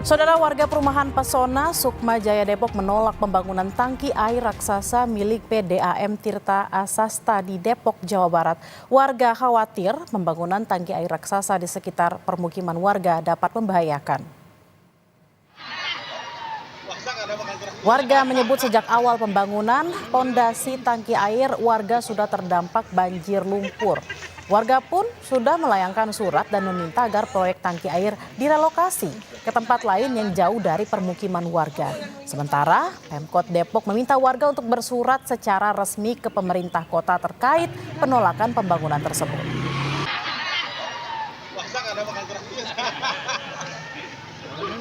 Saudara, warga perumahan Pesona, Sukma Jaya Depok menolak pembangunan tangki air raksasa milik PDAM Tirta Asasta di Depok, Jawa Barat. Warga khawatir pembangunan tangki air raksasa di sekitar permukiman warga dapat membahayakan. Warga menyebut sejak awal pembangunan pondasi tangki air, warga sudah terdampak banjir lumpur. Warga pun sudah melayangkan surat dan meminta agar proyek tangki air direlokasi ke tempat lain yang jauh dari permukiman warga. Sementara Pemkot Depok meminta warga untuk bersurat secara resmi ke pemerintah kota terkait penolakan pembangunan tersebut.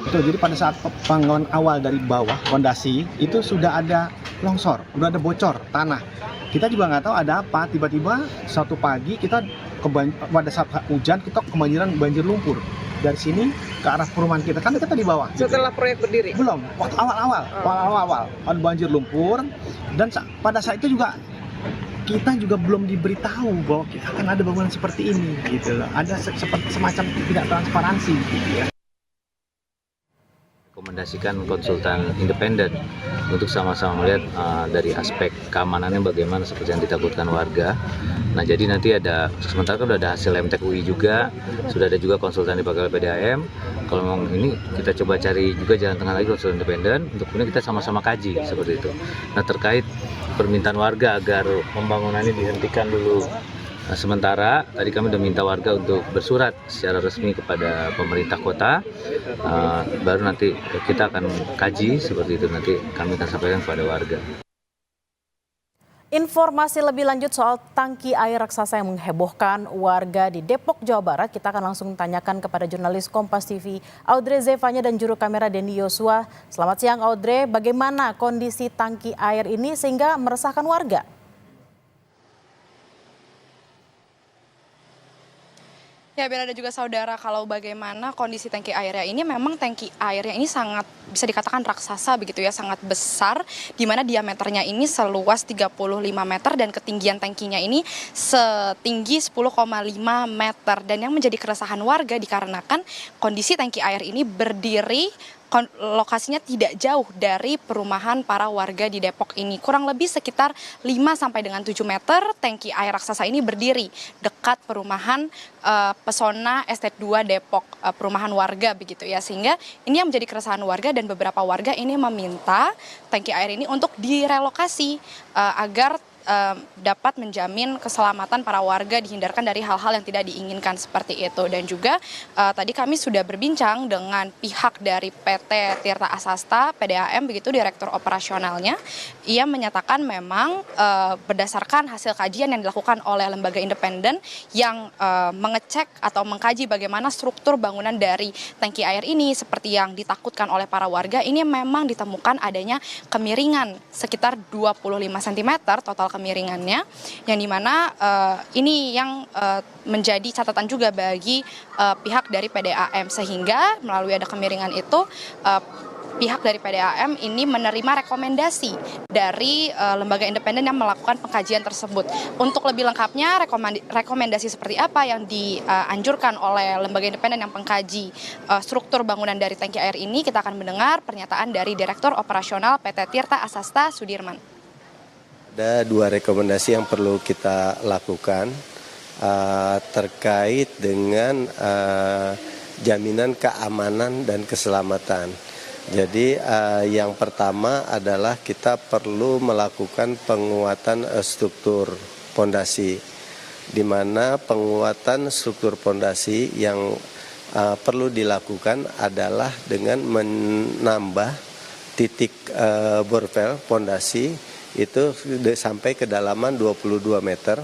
Betul, jadi pada saat pembangunan awal dari bawah fondasi itu sudah ada longsor, sudah ada bocor tanah. Kita juga nggak tahu ada apa, tiba-tiba suatu pagi kita pada saat hujan kita kebanjiran banjir lumpur. Dari sini ke arah perumahan kita, kan kita di bawah. Setelah proyek berdiri? Belum, waktu awal-awal ada banjir lumpur, dan pada saat itu juga kita juga belum diberitahu bahwa akan ada bangunan seperti ini, gitu loh. Ada semacam tidak transparansi, gitu ya. Rekomendasikan konsultan independen untuk sama-sama melihat dari aspek keamanannya bagaimana seperti yang ditakutkan warga. Nah, jadi nanti ada, sementara kan sudah ada hasil MTEK UI juga, sudah ada juga konsultan dipakai oleh PDAM. Kalau memang ini kita coba cari juga jalan tengah lagi konsultan independen, untuk kemudian kita sama-sama kaji seperti itu. Nah, terkait permintaan warga agar pembangunan ini dihentikan dulu sementara, tadi kami sudah minta warga untuk bersurat secara resmi kepada pemerintah kota, baru nanti kita akan kaji seperti itu, nanti kami akan sampaikan kepada warga. Informasi lebih lanjut soal tangki air raksasa yang menghebohkan warga di Depok, Jawa Barat, kita akan langsung tanyakan kepada jurnalis Kompas TV Audrey Zevanya dan juru kamera Denny Yosua. Selamat siang Audrey, bagaimana kondisi tangki air ini sehingga meresahkan warga? Ya, Bella dan juga saudara, kalau bagaimana kondisi tangki airnya ini, memang tangki airnya ini sangat bisa dikatakan raksasa begitu ya, sangat besar, di mana diameternya ini seluas 35 meter dan ketinggian tangkinya ini setinggi 10,5 meter. Dan yang menjadi keresahan warga dikarenakan kondisi tangki air ini berdiri lokasinya tidak jauh dari perumahan para warga di Depok ini. Kurang lebih sekitar 5 sampai dengan 7 meter tangki air raksasa ini berdiri dekat perumahan Pesona Estate 2 Depok, perumahan warga begitu ya. Sehingga ini yang menjadi keresahan warga, dan beberapa warga ini meminta tangki air ini untuk direlokasi agar dapat menjamin keselamatan para warga, dihindarkan dari hal-hal yang tidak diinginkan seperti itu. Dan juga tadi kami sudah berbincang dengan pihak dari PT Tirta Asasta PDAM begitu, direktur operasionalnya. Ia menyatakan memang berdasarkan hasil kajian yang dilakukan oleh lembaga independen yang mengecek atau mengkaji bagaimana struktur bangunan dari tangki air ini, seperti yang ditakutkan oleh para warga, ini memang ditemukan adanya kemiringan sekitar 25 cm total kemiringannya, yang dimana ini yang menjadi catatan juga bagi pihak dari PDAM, sehingga melalui ada kemiringan itu pihak dari PDAM ini menerima rekomendasi dari lembaga independen yang melakukan pengkajian tersebut. Untuk lebih lengkapnya rekomendasi seperti apa yang dianjurkan oleh lembaga independen yang pengkaji struktur bangunan dari tangki air ini, kita akan mendengar pernyataan dari Direktur Operasional PT Tirta Asasta Sudirman. Ada 2 rekomendasi yang perlu kita lakukan terkait dengan jaminan keamanan dan keselamatan. Jadi yang pertama adalah kita perlu melakukan penguatan struktur pondasi, di mana penguatan struktur pondasi yang perlu dilakukan adalah dengan menambah titik borvel pondasi itu sampai kedalaman 22 meter.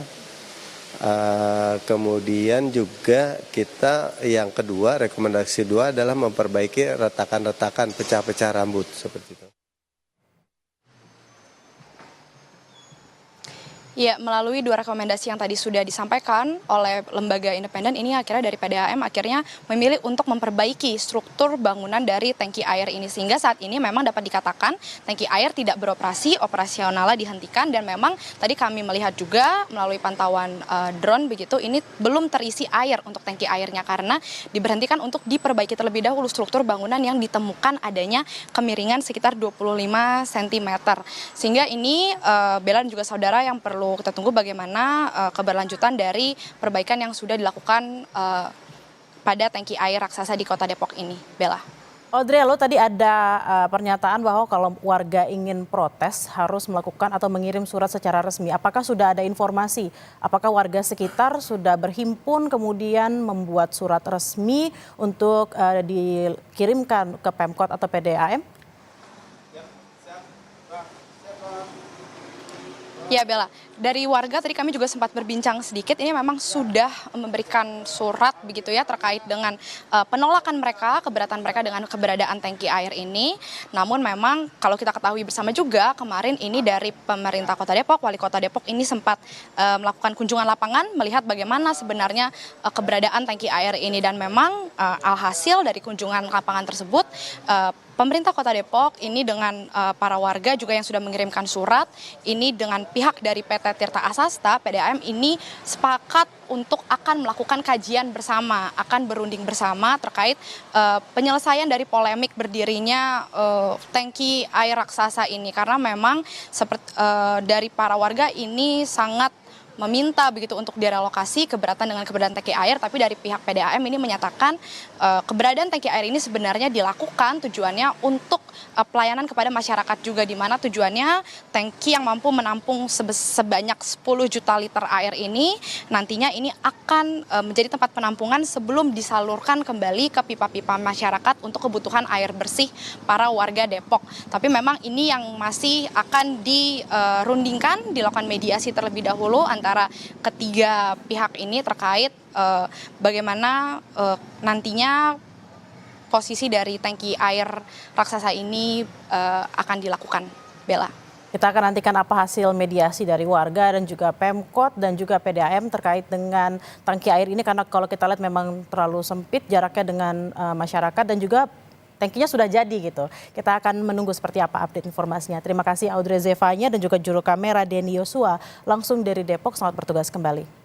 Kemudian juga kita yang kedua, rekomendasi 2 adalah memperbaiki retakan-retakan pecah-pecah rambut seperti itu. Ya, melalui 2 rekomendasi yang tadi sudah disampaikan oleh lembaga independen ini akhirnya dari PDAM akhirnya memilih untuk memperbaiki struktur bangunan dari tangki air ini sehingga saat ini memang dapat dikatakan tangki air tidak beroperasi, operasionalnya dihentikan dan memang tadi kami melihat juga melalui pantauan drone begitu ini belum terisi air untuk tangki airnya karena diberhentikan untuk diperbaiki terlebih dahulu struktur bangunan yang ditemukan adanya kemiringan sekitar 25 cm. Sehingga ini Bella dan juga saudara yang perlu kita tunggu bagaimana keberlanjutan dari perbaikan yang sudah dilakukan pada tangki air raksasa di Kota Depok ini. Bella. Audrey, lo tadi ada pernyataan bahwa kalau warga ingin protes harus melakukan atau mengirim surat secara resmi. Apakah sudah ada informasi? Apakah warga sekitar sudah berhimpun kemudian membuat surat resmi untuk dikirimkan ke Pemkot atau PDAM? Ya Bella, dari warga tadi kami juga sempat berbincang sedikit, ini memang sudah memberikan surat begitu ya terkait dengan penolakan mereka, keberatan mereka dengan keberadaan tangki air ini. Namun memang kalau kita ketahui bersama juga kemarin ini dari pemerintah Kota Depok, Wali Kota Depok ini sempat melakukan kunjungan lapangan melihat bagaimana sebenarnya keberadaan tangki air ini dan memang alhasil dari kunjungan lapangan tersebut pemerintah Kota Depok ini dengan para warga juga yang sudah mengirimkan surat ini dengan pihak dari PT Tirta Asasta PDAM ini sepakat untuk akan melakukan kajian bersama, akan berunding bersama terkait penyelesaian dari polemik berdirinya tangki air raksasa ini karena memang seperti dari para warga ini sangat meminta begitu untuk direlokasi keberatan dengan keberadaan tangki air, tapi dari pihak PDAM ini menyatakan keberadaan tangki air ini sebenarnya dilakukan tujuannya untuk pelayanan kepada masyarakat juga di mana tujuannya tangki yang mampu menampung sebanyak 10 juta liter air ini nantinya ini akan menjadi tempat penampungan sebelum disalurkan kembali ke pipa-pipa masyarakat untuk kebutuhan air bersih para warga Depok. Tapi memang ini yang masih akan dirundingkan, dilakukan mediasi terlebih dahulu antara ketiga pihak ini terkait bagaimana nantinya posisi dari tangki air raksasa ini akan dilakukan. Bella. Kita akan nantikan apa hasil mediasi dari warga dan juga Pemkot dan juga PDAM terkait dengan tangki air ini karena kalau kita lihat memang terlalu sempit jaraknya dengan masyarakat dan juga tangkinya sudah jadi gitu. Kita akan menunggu seperti apa update informasinya. Terima kasih Audrey Zevanya dan juga juru kamera Denny Yosua langsung dari Depok. Selamat bertugas kembali.